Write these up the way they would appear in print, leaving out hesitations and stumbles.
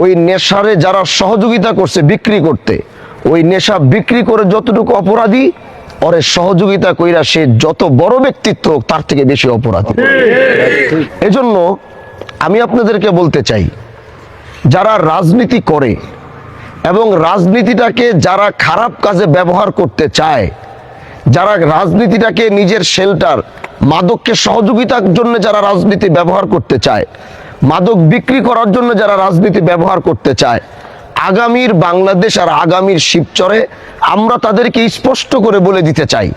ওই নেশারে যারা সহযোগিতা করছে বিক্রি করতে, ওই নেশা বিক্রি করে যতটুকু অপরাধী, ওরে সহযোগিতা কইরা সে যত বড় ব্যক্তিত্ব হোক তার থেকে বেশি অপরাধী। এজন্য আমি আপনাদেরকে বলতে চাই, যারা রাজনীতি করে এবং রাজনীতিটাকে যারা খারাপ কাজে ব্যবহার করতে চায়, যারা রাজনীতিটাকে নিজের শেল্টার, মাদককে সহযোগিতার জন্য যারা রাজনীতি ব্যবহার করতে চায়, মাদক বিক্রি করার জন্য যারা রাজনীতি ব্যবহার করতে চায়, আগামীর বাংলাদেশ আর আগামীর শিবচরে আমরা তাদেরকে স্পষ্ট করে বলে দিতে চাই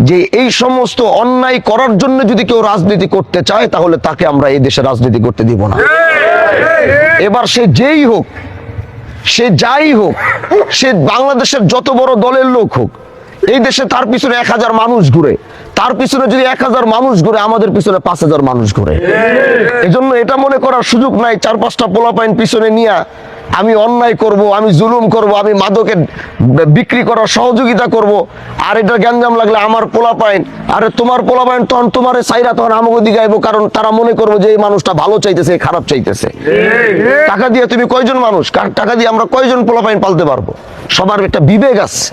যে এই সমস্ত অন্যায় করার জন্য যদি কেউ রাজনীতি করতে চায় তাহলে তাকে আমরা এই দেশে রাজনীতি করতে দিব না। এবার সে যেই হোক, সে যাই হোক, সে বাংলাদেশের যত বড় দলের লোক হোক, এই দেশে তার পিছনে 1000 মানুষ ঘুরে, তার পিছনে যদি 1000 মানুষ ঘুরে, আমাদের পিছনে 5000 মানুষ ঘুরে। এজন্য এটা মনে করার সুযোগ নাই 4-5টা পোলাপাইন পিছনে নিয়ে আমি অন্যায় করব, আমি জুলুম করব, আমি মাদকে বিক্রি করার সহযোগিতা করব, আর এটা গ্যাঞ্জাম লাগলে আমার পোলাপাইন, আরে তোমার পোলাপাইন তখন তোমারে চাইরা তখন আমাকে দিগাইব, কারণ তারা মনে করবো যে এই মানুষটা ভালো চাইতেছে, খারাপ চাইতেছে। টাকা দিয়ে তুমি কয়জন মানুষ, টাকা দিয়ে আমরা কয়জন পোলাপাইন পালতে পারবো? সবার একটা বিবেক আছে,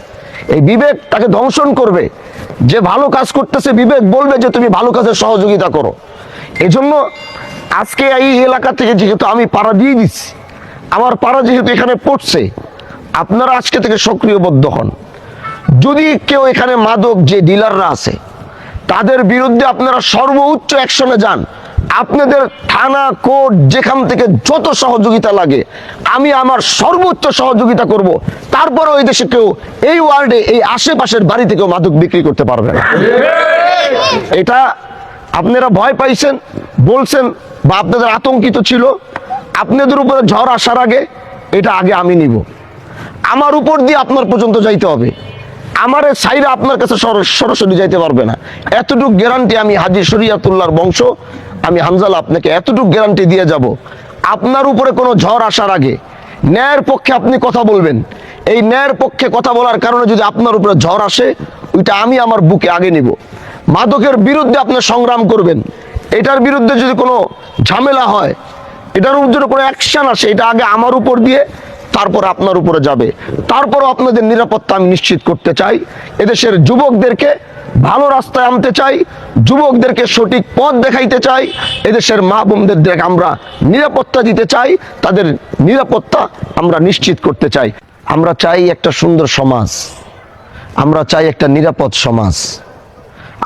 এই বিবেক তাকে ধ্বংসন করবে। যে ভালো কাজ করতেছে বিবেক বলবে যে তুমি ভালো কাজের সহযোগিতা করো। এজন্য আজকে এই এলাকা থেকে যেহেতু আমি পাড়া দিয়ে দিচ্ছি, আমার পাড়া যেহেতু এখানে পড়ছে, আপনারা আজকে থেকে সক্রিয়বদ্ধ হন। যদি কেউ এখানে মাদক যে ডিলাররা আছে তাদের বিরুদ্ধে আপনারা সর্বোচ্চ অ্যাকশনে যান। আপনাদের থানা, কোর্ট, যেখান থেকে যত সহযোগিতা লাগে আমি আমার সর্বোচ্চ সহযোগিতা করব। তারপরে ওই দেশে কেউ, এই ওয়ার্ডে, এই আশেপাশের বাড়ি থেকেও মাদক বিক্রি করতে পারবে না। এটা আপনারা ভয় পাইছেন, বলছেন, বা আপনাদের আতঙ্কিত ছিল। আপনাদের উপরে ঝড় আসার আগে এটা আগে আমি নিব। আমার উপর দিয়ে আপনার পর্যন্ত যাইতে হবে, আমারে সাইরা আপনার কাছে সরাসরি যাইতে পারবে না। এতটুকু গ্যারান্টি আমি হাজী শরিয়াতুল্লাহর বংশ, আমি হামজালা আপনাকে এতটুকু গ্যারান্টি দিয়ে যাব। আপনার উপরে কোনো ঝড় আসার আগে ন্যায়ের পক্ষে আপনি কথা বলবেন। এই ন্যায়ের পক্ষে কথা বলার কারণে যদি আপনার উপরে ঝড় আসে, ওইটা আমি আমার বুকে আগে নিব। মাদকের বিরুদ্ধে আপনি সংগ্রাম করবেন, এটার বিরুদ্ধে যদি কোনো ঝামেলা হয়, এটার উপর কোনো অ্যাকশন আসে, এটা আগে আমার উপর দিয়ে তারপর আপনার উপরে যাবে। তারপরও আপনাদের নিরাপত্তা আমি নিশ্চিত করতে চাই। এদেশের যুবকদেরকে ভালো রাস্তায় আনতে চাই, যুবকদেরকে সঠিক পথ দেখাইতে চাই, এদেশের মা বোনদের আমরা নিরাপত্তা দিতে চাই, তাদের নিরাপত্তা আমরা নিশ্চিত করতে চাই। আমরা চাই একটা সুন্দর সমাজ, আমরা চাই একটা নিরাপদ সমাজ।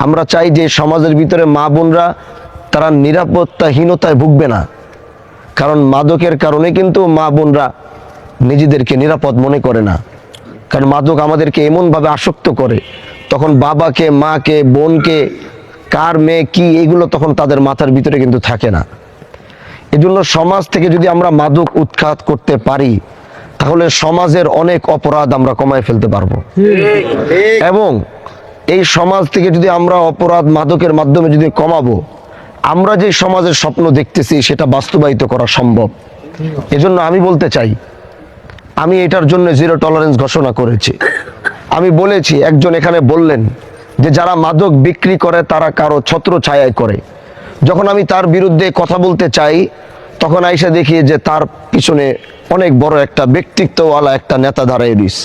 আমরা চাই যে সমাজের ভিতরে মা বোনরা তারা নিরাপত্তাহীনতায় ভুগবে না। কারণ মাদকের কারণে কিন্তু মা বোনরা নিজেদেরকে নিরাপদ মনে করে না। কারণ মাদক আমাদেরকে এমনভাবে আসক্ত করে, তখন বাবাকে, মাকে, বোনকে, কার মেয়ে কি, এগুলো তখন তাদের মাথার ভিতরে কিন্তু থাকে না। এজন্য সমাজ থেকে যদি আমরা মাদক উৎখাত করতে পারি তাহলে সমাজের অনেক অপরাধ আমরা কমায় ফেলতে পারবো। এবং এই সমাজ থেকে যদি আমরা অপরাধ মাদকের মাধ্যমে যদি কমাবো, আমরা যে সমাজের স্বপ্ন দেখতেছি সেটা বাস্তবায়িত করা সম্ভব। এজন্য আমি বলতে চাই, আমি এটার জন্য 0 টলারেন্স ঘোষণা করেছি। আমি বলেছি, একজন এখানে বললেন যে যারা মাদক বিক্রি করে তারা কারো ছত্র ছায়ায় করে। যখন আমি তার বিরুদ্ধে কথা বলতে চাই তখন আইসা দেখি যে তার পিছনে অনেক বড় একটা ব্যক্তিত্বওয়ালা একটা নেতা দাঁড়ায় রয়েছে।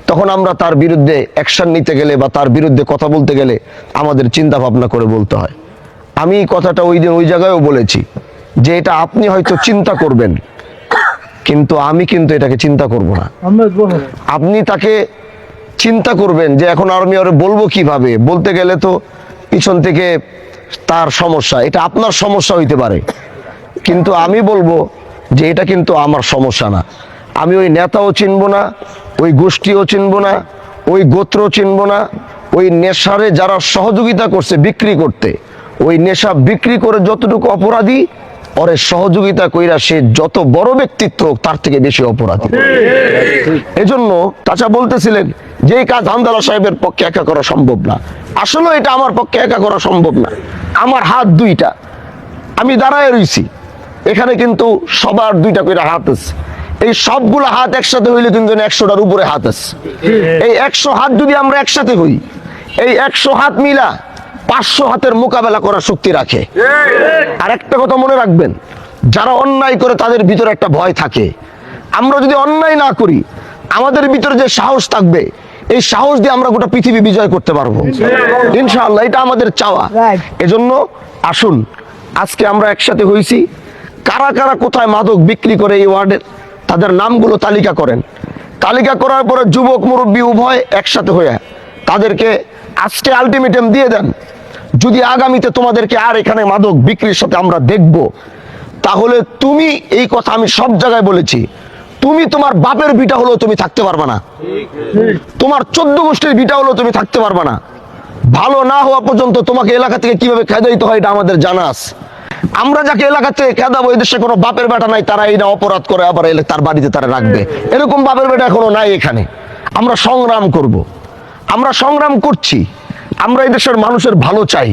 তখন আমরা তার বিরুদ্ধে অ্যাকশন নিতে গেলে বা তার বিরুদ্ধে কথা বলতে গেলে আমাদের চিন্তা ভাবনা করে বলতে হয়। আমি কথাটা ওই দিন ওই জায়গায়ও বলেছি যে এটা আপনি হয়তো চিন্তা করবেন, কিন্তু আমি কিন্তু এটাকে চিন্তা করব না। আপনি তাকে চিন্তা করবেন যে এখন আমি আরো বলবো কিভাবে, বলতে গেলে তো পিছন থেকে তার সমস্যা, এটা আপনার সমস্যা হইতে পারে, কিন্তু আমি বলবো যে এটা কিন্তু আমার সমস্যা না। আমি ওই নেতাও চিনব না, ওই গোষ্ঠীও চিনব না, ওই গোত্রও চিনব না। ওই নেশারে যারা সহযোগিতা করছে বিক্রি করতে, ওই নেশা বিক্রি করে যতটুকু অপরাধী, ওরে সহযোগিতা কইরা সে যত বড় ব্যক্তিত্ব হোক তার থেকে বেশি অপরাধী। এজন্য চাচা বলতেছিলেন যে এই কাজ হামদালা সাহেবের পক্ষে একা করা সম্ভব না। আসলে এটা আমার পক্ষে একা করা সম্ভব না। আমার হাত 2টা, আমি দাঁড়ায় রইছি এখানে, কিন্তু সবার 2টা করে হাত আছে। এই সবগুলো হাত একসাথে হইলে কিন্তু 100টার উপরে হাত আছে। এই 100 হাত যদি আমরা একসাথে হই, এই 100 হাত মিলা 500 হাতের মোকাবেলা করার শক্তি রাখে। আর একটা কথা মনে রাখবেন, যারা অন্যায় করে তাদের ভিতরে একটা ভয় থাকে, আমরা যদি অন্যায় না করি, আমাদের ভিতরে যে সাহস থাকবে, এই সাহস দিয়ে আমরা গোটা পৃথিবী বিজয় করতে পারবো ইনশাআল্লাহ। এটা আমাদের চাওয়া। এজন্য আসুন, আজকে আমরা একসাথে হয়েছি। কারা কারা কোথায় মাদক বিক্রি করে এই ওয়ার্ডের, তাদের নামগুলো তালিকা করেন। তালিকা করার পরে যুবক মুরব্বী উভয় একসাথে হয়ে তাদেরকে আজকে আলটিমেটাম দিয়ে দেন, যদি আগামীতে তোমাদেরকে আর এখানে মাদক বিক্রির সাথে আমরা দেখব, তাহলে তুমি, এই কথা আমি সব জায়গায় বলেছি, তুমি তোমার বাপের ভিটা হলেও তুমি থাকতে পারবে না, তোমার 14 গোষ্ঠীর ভিটা হলেও তুমি থাকতে পারবে না। ভালো না হওয়া পর্যন্ত তোমাকে এলাকা থেকে কিভাবে খেদাইতে হয় এটা আমাদের জানা আছে। আমরা যাকে এলাকা থেকে খেদাবো, এই দেশে কোনো বাপের বেটা নাই তারা এই না অপরাধ করে আবার এলে তার বাড়িতে তারা রাখবে, এরকম বাপের বেটা এখনো নাই এখানে। আমরা সংগ্রাম করব, আমরা সংগ্রাম করছি। আমরা এই দেশের মানুষের ভালো চাই,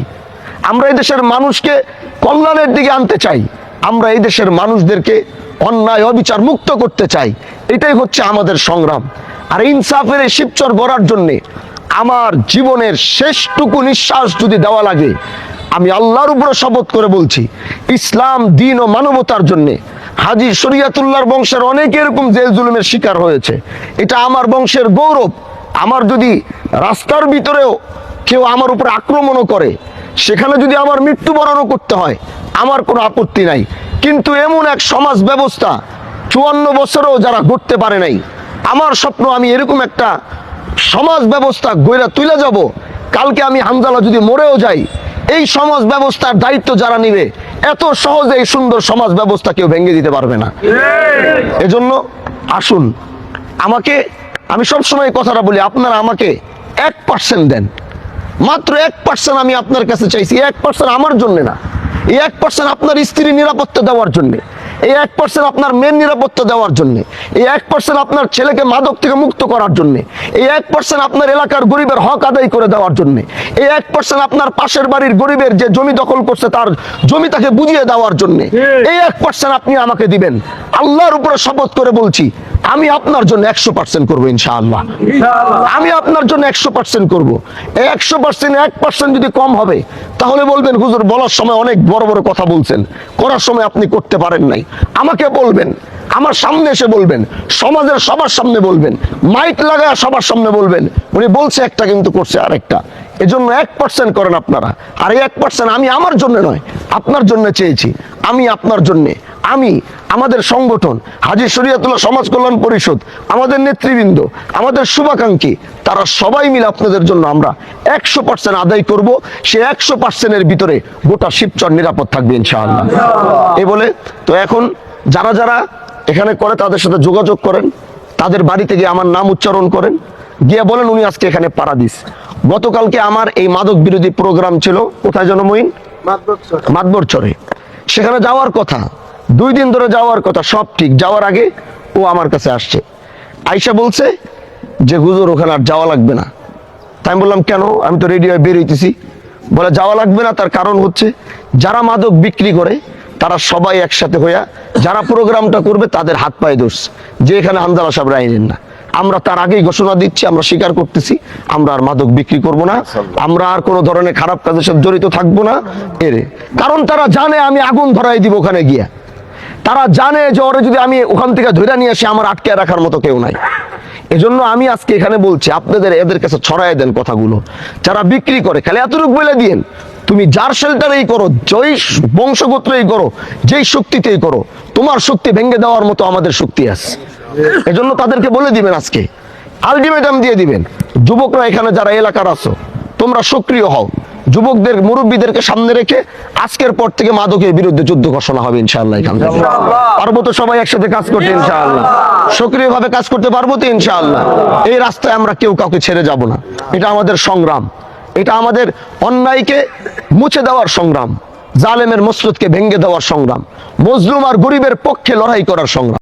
আমরা এই দেশের মানুষকে কল্যাণের দিকে আনতে চাই, আমরা এই দেশের মানুষদেরকে অন্যায় অবিচার মুক্ত করতে চাই। এটাই হচ্ছে আমাদের সংগ্রাম। আর ইনসাফের এই শিবচর গড়ার জন্যে আমার জীবনের শেষটুকু নিঃশ্বাস যদি দেওয়া লাগে, আমি আল্লাহর উপরে শপথ করে বলছি, ইসলাম, দিন ও মানবতার জন্যে। হাজী শরিয়াতুল্লাহর বংশের অনেকে এরকম জেল জুলুমের শিকার হয়েছে, এটা আমার বংশের গৌরব। আমার যদি রাস্তার ভিতরেও কেউ আমার উপরে আক্রমণও করে, সেখানে যদি আমার মৃত্যুবরণও করতে হয়, আমার কোনো আপত্তি নাই। কিন্তু এমন এক সমাজ ব্যবস্থা 54 বছরেও যারা গড়তে পারে নাই, আমার স্বপ্ন আমি এরকম একটা সমাজ ব্যবস্থা গইরা তুলে যাব। কালকে আমি হামজালা যদি মরেও যাই, এই সমাজ ব্যবস্থার দায়িত্ব যারা নিবে, এত সহজে এই সুন্দর সমাজ ব্যবস্থা কেউ ভেঙে দিতে পারবে না। এজন্য আসুন, আমাকে, আমি সবসময় কথাটা বলি, আপনারা আমাকে 1% দেন, মাত্র 1% আমি আপনার কাছে চাইছি। 1% আমার জন্য না, এই 1% আপনার স্ত্রীর নিরাপত্তা দেওয়ার জন্য, এই 1% আপনার মেয়ের নিরাপত্তা দেওয়ার জন্য, এই 1% আপনার ছেলেকে মাদক থেকে মুক্ত করার জন্য, এই 1% আপনার এলাকার গরিবের হক আদায় করে দেওয়ার জন্য, এই 1% আপনার পাশের বাড়ির গরিবের যে জমি দখল করছে তার জমি তাকে বুঝিয়ে দেওয়ার জন্য, এই 1% আপনি আমাকে দিবেন। আল্লাহর উপরে শপথ করে বলছি, আমি আপনার জন্য 100% করবো ইনশাআল্লাহ। আমি আপনার জন্য 100% করবো। এই 100% 1% যদি কম হবে, তাহলে বলবেন হুজুর বলার সময় অনেক বড় বড় কথা বলছেন, করার সময় আপনি করতে পারেন নাই। আমাকে বলবেন, আমার সামনে এসে বলবেন, সমাজের সবার সামনে বলবেন, মাইক লাগায় সবার সামনে বলবেন, উনি বলছে একটা কিন্তু করছে আরেকটা। এজন্য 1% করেন আপনারা। আর এই 1% আমি আমার জন্য নয়, আপনার জন্য চেয়েছি। আমি আপনার জন্যে, আমি, আমাদের সংগঠন হাজী শরিয়াতুল্লাহ সমাজ কল্যাণ পরিষদ, আমাদের নেতৃবৃন্দ, আমাদের শুভাকাঙ্ক্ষী, তারা সবাই মিলে আপনাদের জন্য আমরা 100% আদায় করব। সে 100%-এর ভিতরে গোটা শিবচর নিরাপদ থাকবে ইনশাআল্লাহ। এই বলে তো এখন যারা যারা এখানে করে তাদের সাথে যোগাযোগ করেন, তাদের বাড়িতে গিয়ে আমার নাম উচ্চারণ করেন, গিয়ে বলেন উনি আজকে এখানে পাড়া দিস। গতকালকে আমার এই মাদক বিরোধী প্রোগ্রাম ছিল, কোথায় জনমইন, মাতবরচরে, সেখানে যাওয়ার কথা, 2 দিন ধরে যাওয়ার কথা, সব ঠিক। যাওয়ার আগে ও আমার কাছে আসছে, আইসা বলছে যে হুজুর ওখানে আর যাওয়া লাগবে না। তাই আমি বললাম কেন, আমি তো রেডি হয়ে বের হইতেছি। বলে যাওয়া লাগবে না, তার কারণ হচ্ছে যারা মাদক বিক্রি করে তারা সবাই একসাথে হইয়া যারা প্রোগ্রামটা করবে তাদের হাত পায়ে ধরছে যে এখানে হামজালা সাহেব আইনেন না। আমরা তার আগেই ঘোষণা দিচ্ছি, আমরা স্বীকার করতেছি, আমরা আর মাদক বিক্রি করব না, আমরা আর কোনো ধরনের খারাপ কাজের সাথে জড়িত থাকবো না। কারণ তারা জানে আমি আগুন ধরাই দিব ওখানে গিয়া, তারা জানে যে ওরে যদি আমি ওখান থেকে ধরে নিয়ে আসি আমার আটকে রাখার মতো কেউ নাই। এজন্য আমি আজকে এখানে বলছি, আপনাদের এদের কাছে ছড়াই দেন কথাগুলো। যারা বিক্রি করে খালি এতটুকু বলে দিয়েন, তুমি যার শেল্টারেই করো, যেই বংশগোত্রেই করো, যেই শক্তিতেই করো, তোমার শক্তি ভেঙে দেওয়ার মতো আমাদের শক্তি আছে। এজন্য তাদেরকে বলে দিবেন, আজকে আলটিমেটাম দিয়ে দিবেন, যুবকরা এখানে যারা এলাকার আছো তোমরা সক্রিয় হও। যুবকদের, মুরব্বীদেরকে সামনে রেখে আজকের পর থেকে মাদকের বিরুদ্ধে যুদ্ধ ঘোষণা হবে ইনশাআল্লাহ। এখান থেকে পারবো তো সবাই একসাথে কাজ করতে ইনশাআল্লাহ, সক্রিয়ভাবে কাজ করতে পারবো তো ইনশাআল্লাহ। এই রাস্তায় আমরা কেউ কাউকে ছেড়ে যাব না। এটা আমাদের সংগ্রাম, এটা আমাদের অন্যায়কে মুছে দেওয়ার সংগ্রাম, জালেমের মসনদকে ভেঙে দেওয়ার সংগ্রাম, মজলুম আর গরিবের পক্ষে লড়াই করার সংগ্রাম।